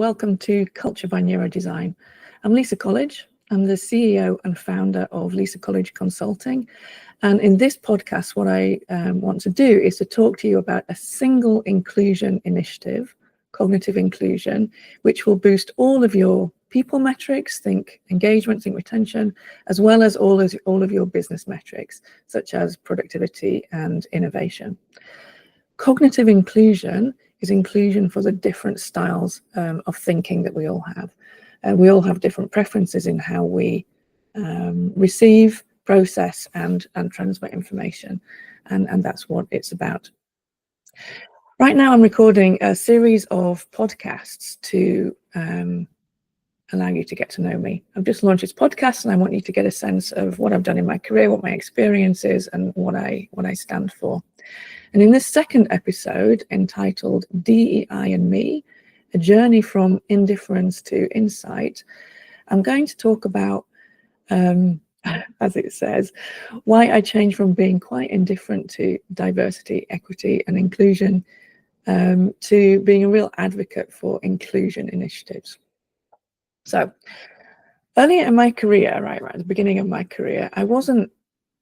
welcome to Culture by Neurodesign. I'm Lisa College. I'm the CEO and founder of Lisa College Consulting. And in this podcast, what I want to do is to talk to you about a single inclusion initiative, cognitive inclusion, which will boost all of your people metrics, think engagement, think retention, as well as all of your business metrics, such as productivity and innovation. Cognitive inclusion is inclusion for the different styles of thinking that we all have. We all have different preferences in how we receive, process, and transmit information, and that's what it's about. Right now, I'm recording a series of podcasts to allow you to get to know me. I've just launched this podcast, and I want you to get a sense of what I've done in my career, what my experience is, and what I stand for. And in this second episode, entitled DEI and Me, a journey from indifference to insight, I'm going to talk about, as it says, why I changed from being quite indifferent to diversity, equity, and inclusion to being a real advocate for inclusion initiatives. So, earlier in my career, right at the beginning of my career, I wasn't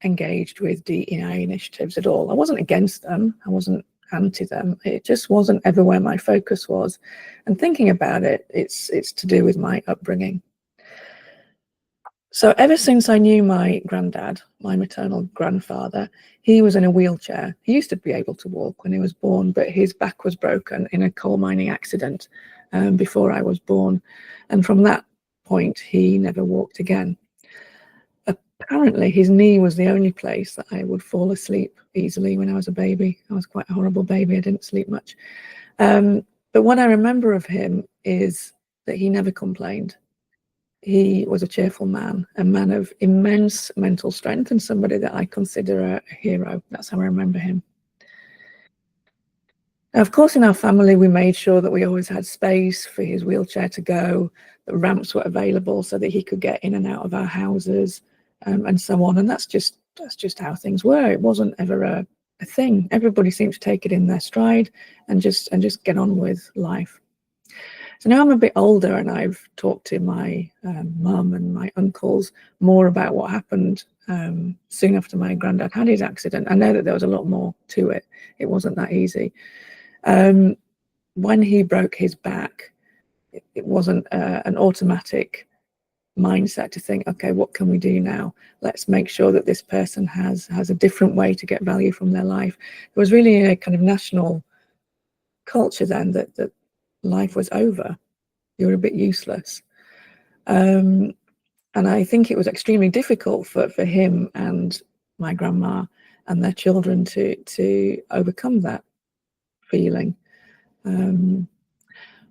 engaged with DEI initiatives at all. I wasn't against them. I wasn't anti them. It just wasn't ever where my focus was. And thinking about it, it's to do with my upbringing. So ever since I knew my granddad, my maternal grandfather, he was in a wheelchair. He used to be able to walk when he was born, but his back was broken in a coal mining accident before I was born. And from that point, he never walked again. Apparently, his knee was the only place that I would fall asleep easily when I was a baby. I was quite a horrible baby. I didn't sleep much. But what I remember of him is that he never complained. He was a cheerful man, a man of immense mental strength, and somebody that I consider a hero. That's how I remember him. Now, of course, in our family, we made sure that we always had space for his wheelchair to go, that ramps were available so that he could get in and out of our houses, and so on. And that's just how things were. It wasn't ever a thing. Everybody seemed to take it in their stride and just get on with life. So now I'm a bit older, and I've talked to my mum and my uncles more about what happened soon after my granddad had his accident. I know that there was a lot more to it. It wasn't that easy. When he broke his back, it wasn't an automatic mindset to think, okay, what can we do now? Let's make sure that this person has a different way to get value from their life. There was really a kind of national culture then that life was over. You were a bit useless. And I think it was extremely difficult for him and my grandma and their children to overcome that feeling.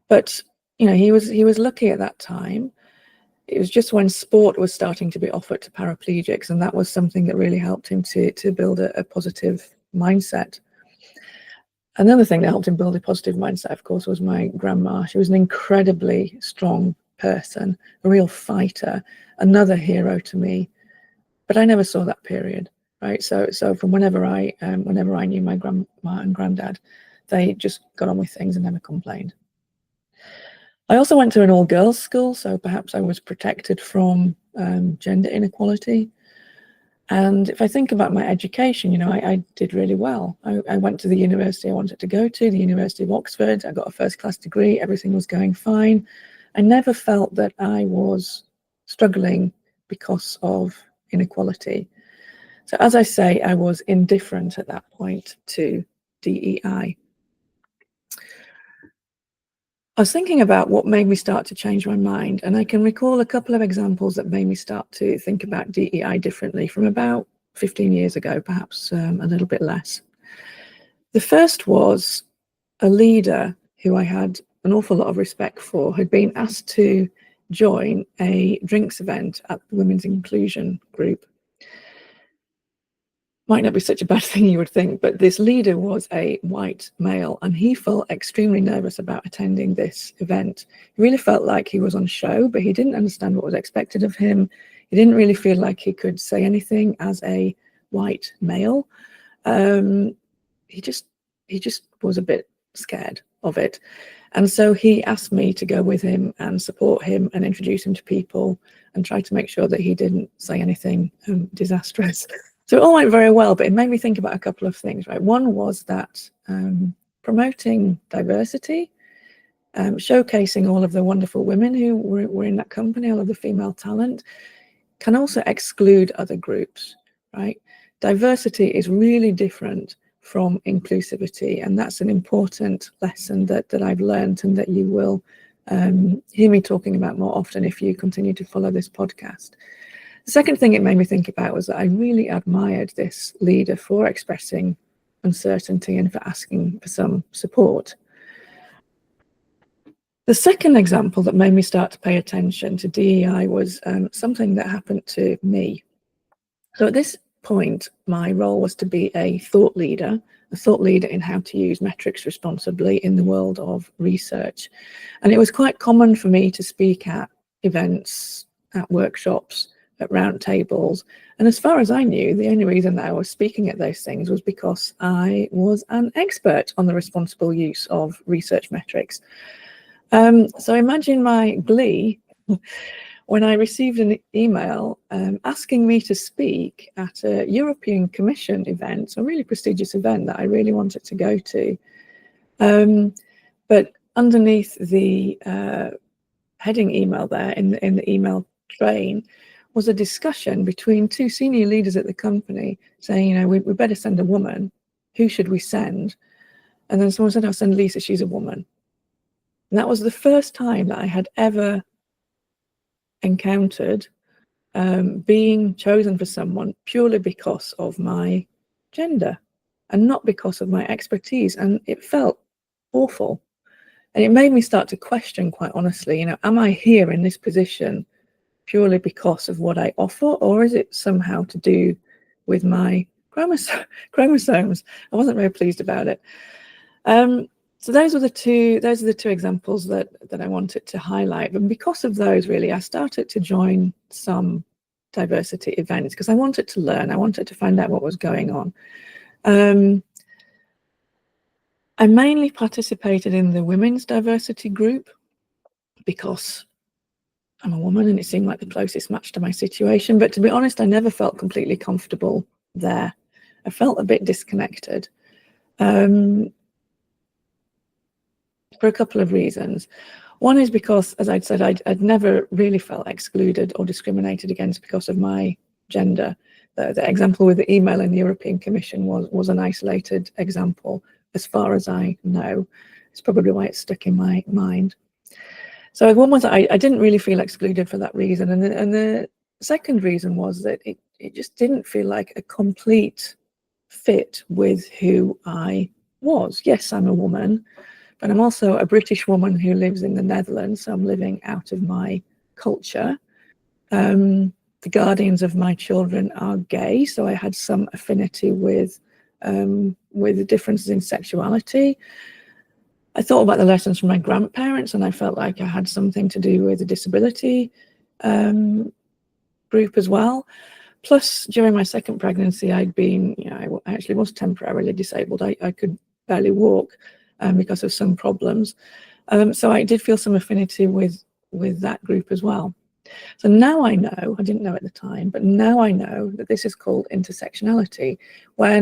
But you know, he was lucky at that time. It was just when sport was starting to be offered to paraplegics, and that was something that really helped him to build a positive mindset. Another thing that helped him build a positive mindset, of course, was my grandma. She was an incredibly strong person, a real fighter, another hero to me. But I never saw that period, right? So from whenever I knew my grandma and granddad, they just got on with things and never complained. I also went to an all-girls school, so perhaps I was protected from gender inequality. And if I think about my education, you know, I did really well. I went to the university I wanted to go to, the University of Oxford. I got a first-class degree. Everything was going fine. I never felt that I was struggling because of inequality. So as I say, I was indifferent at that point to DEI. I was thinking about what made me start to change my mind, and I can recall a couple of examples that made me start to think about DEI differently from about 15 years ago, perhaps a little bit less. The first was a leader who I had an awful lot of respect for, had been asked to join a drinks event at the Women's Inclusion Group. Might not be such a bad thing, you would think, but this leader was a white male, and he felt extremely nervous about attending this event. He really felt like he was on show, but he didn't understand what was expected of him. He didn't really feel like he could say anything as a white male. He just was a bit scared of it. And so he asked me to go with him and support him and introduce him to people and try to make sure that he didn't say anything disastrous. So it all went very well, but it made me think about a couple of things, right? One was that promoting diversity, showcasing all of the wonderful women who were in that company, all of the female talent, can also exclude other groups, right? Diversity is really different from inclusivity, and that's an important lesson that I've learned and that you will hear me talking about more often if you continue to follow this podcast. The second thing it made me think about was that I really admired this leader for expressing uncertainty and for asking for some support. The second example that made me start to pay attention to DEI was something that happened to me. So at this point, my role was to be a thought leader in how to use metrics responsibly in the world of research. And it was quite common for me to speak at events, at workshops, at round tables. And as far as I knew, the only reason that I was speaking at those things was because I was an expert on the responsible use of research metrics. So imagine my glee when I received an email asking me to speak at a European Commission event, a really prestigious event that I really wanted to go to. But underneath the heading email there in the email train was a discussion between two senior leaders at the company saying, you know, we better send a woman. Who should we send? And then someone said, I'll send Lisa, she's a woman. And that was the first time that I had ever encountered being chosen for someone purely because of my gender and not because of my expertise. And it felt awful. And it made me start to question, quite honestly, you know, am I here in this position purely because of what I offer, or is it somehow to do with my chromosomes? I wasn't very pleased about it. So those are the two examples that I wanted to highlight. But because of those, really, I started to join some diversity events because I wanted to learn. I wanted to find out what was going on. I mainly participated in the women's diversity group because I'm a woman and it seemed like the closest match to my situation. But to be honest, I never felt completely comfortable there. I felt a bit disconnected. For a couple of reasons. One is because, as I'd said, I'd never really felt excluded or discriminated against because of my gender. The example with the email in the European Commission was an isolated example, as far as I know. It's probably why it's stuck in my mind. So one was I didn't really feel excluded for that reason. And the second reason was that it just didn't feel like a complete fit with who I was. Yes, I'm a woman, but I'm also a British woman who lives in the Netherlands, so I'm living out of my culture. The guardians of my children are gay, so I had some affinity with the differences in sexuality. I thought about the lessons from my grandparents, and I felt like I had something to do with the disability group as well. Plus, during my second pregnancy, I'd been, you know, I actually was temporarily disabled. I could barely walk. Because of some problems. So I did feel some affinity with that group as well. So now I know, I didn't know at the time, but now I know that this is called intersectionality, where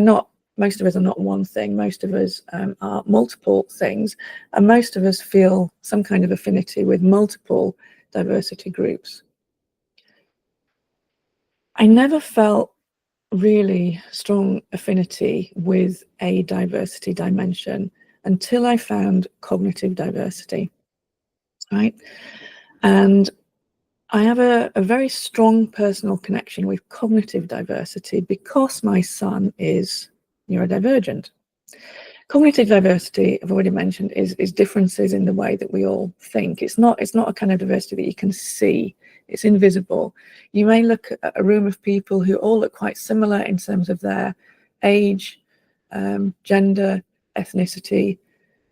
most of us are not one thing, most of us are multiple things, and most of us feel some kind of affinity with multiple diversity groups. I never felt really strong affinity with a diversity dimension until I found cognitive diversity, right? And I have a very strong personal connection with cognitive diversity because my son is neurodivergent. Cognitive diversity, I've already mentioned, is differences in the way that we all think. It's not a kind of diversity that you can see. It's invisible. You may look at a room of people who all look quite similar in terms of their age, gender, ethnicity.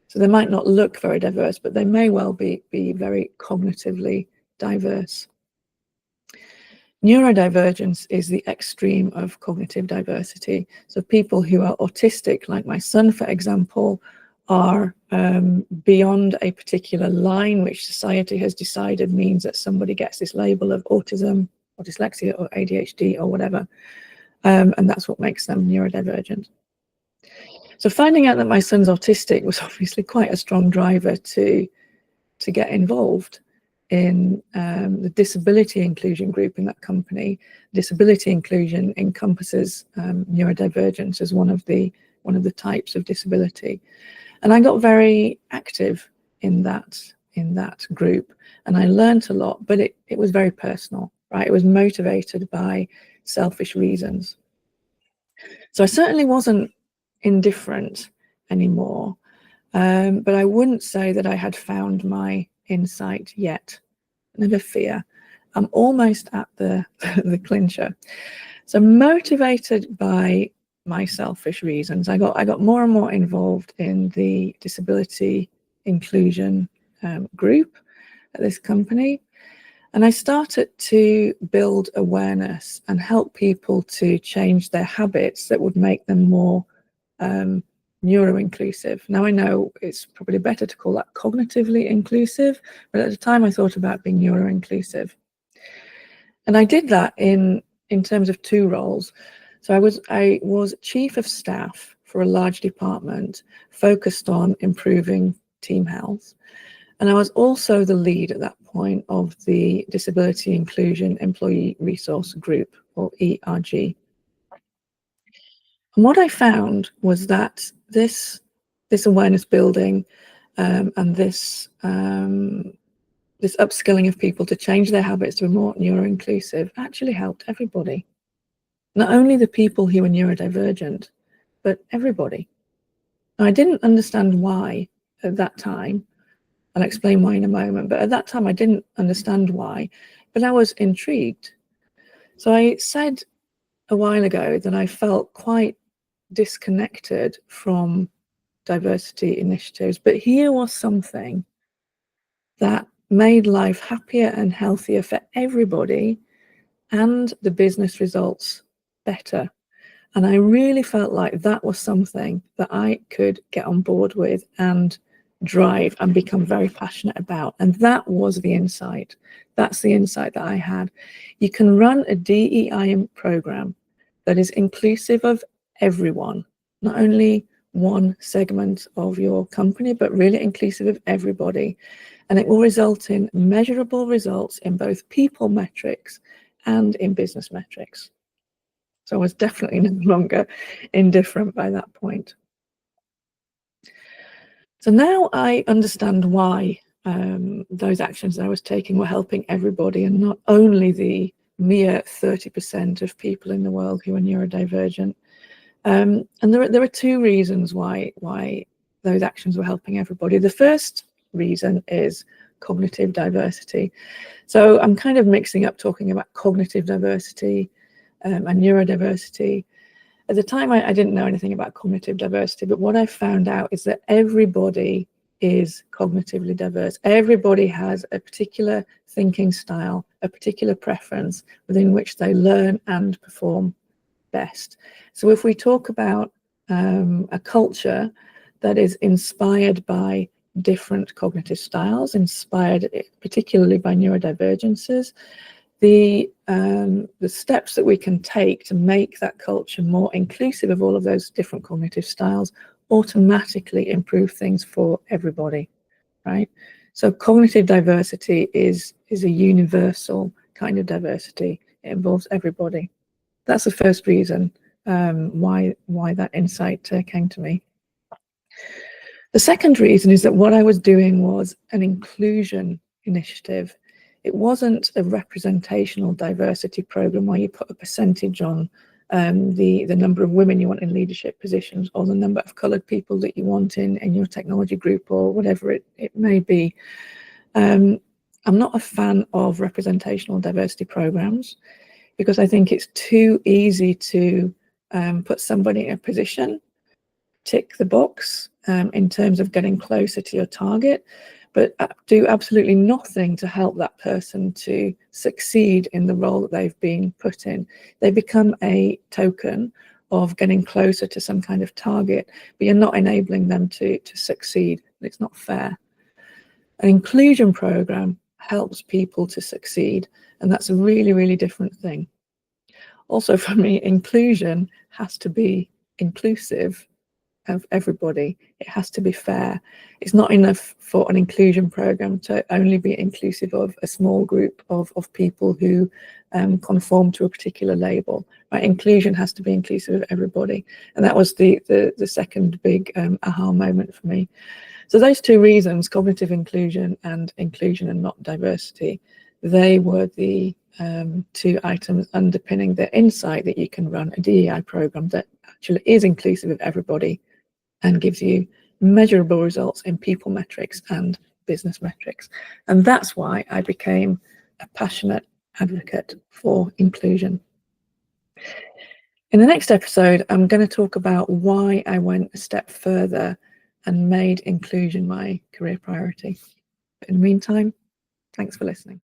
So they might not look very diverse, but they may well be very cognitively diverse. Neurodivergence is the extreme of cognitive diversity. So people who are autistic, like my son, for example, are beyond a particular line which society has decided means that somebody gets this label of autism or dyslexia or ADHD or whatever, and that's what makes them neurodivergent. So finding out that my son's autistic was obviously quite a strong driver to get involved in the disability inclusion group in that company. Disability inclusion encompasses neurodivergence as one of the types of disability, and I got very active in that group, and I learned a lot. But it was very personal, right? It was motivated by selfish reasons. So I certainly wasn't indifferent anymore, but I wouldn't say that I had found my insight yet. Never fear. I'm almost at the clincher. So motivated by my selfish reasons, I got more and more involved in the disability inclusion group at this company, and I started to build awareness and help people to change their habits that would make them more neuro-inclusive. Now I know it's probably better to call that cognitively inclusive, but at the time I thought about being neuro-inclusive. And I did that in terms of two roles. So I was chief of staff for a large department focused on improving team health. And I was also the lead at that point of the Disability Inclusion Employee Resource Group, or ERG. And what I found was that this awareness building and this upskilling of people to change their habits to be more neuro-inclusive actually helped everybody. Not only the people who were neurodivergent, but everybody. Now, I didn't understand why at that time. I'll explain why in a moment, but at that time I didn't understand why, but I was intrigued. So I said a while ago that I felt quite disconnected from diversity initiatives, but here was something that made life happier and healthier for everybody and the business results better. And I really felt like that was something that I could get on board with and drive and become very passionate about. And that was the insight. That's the insight that I had. You can run a DEI program that is inclusive of everyone, not only one segment of your company, but really inclusive of everybody. And it will result in measurable results in both people metrics and in business metrics. So I was definitely no longer indifferent by that point. So now I understand why those actions that I was taking were helping everybody and not only the mere 30% of people in the world who are neurodivergent. And there are two reasons why those actions were helping everybody. The first reason is cognitive diversity. So I'm kind of mixing up talking about cognitive diversity and neurodiversity. At the time, I didn't know anything about cognitive diversity, but what I found out is that everybody is cognitively diverse. Everybody has a particular thinking style, a particular preference within which they learn and perform best. So if we talk about a culture that is inspired by different cognitive styles, inspired particularly by neurodivergences, the steps that we can take to make that culture more inclusive of all of those different cognitive styles automatically improve things for everybody, right? So cognitive diversity is a universal kind of diversity. It involves everybody. That's the first reason why that insight came to me. The second reason is that what I was doing was an inclusion initiative. It wasn't a representational diversity program where you put a percentage on the number of women you want in leadership positions or the number of coloured people that you want in your technology group or whatever it may be. I'm not a fan of representational diversity programs because I think it's too easy to put somebody in a position, tick the box in terms of getting closer to your target, but do absolutely nothing to help that person to succeed in the role that they've been put in. They become a token of getting closer to some kind of target, but you're not enabling them to succeed. It's not fair. An inclusion program helps people to succeed, and that's a really, really different thing. Also, for me, inclusion has to be inclusive of everybody. It has to be fair. It's not enough for an inclusion program to only be inclusive of a small group of people who conform to a particular label. Right? Inclusion has to be inclusive of everybody, and that was the second big aha moment for me. So those two reasons, cognitive inclusion and inclusion and not diversity, they were the two items underpinning the insight that you can run a DEI program that actually is inclusive of everybody and gives you measurable results in people metrics and business metrics. And that's why I became a passionate advocate for inclusion. In the next episode, I'm going to talk about why I went a step further and made inclusion my career priority. But in the meantime, thanks for listening.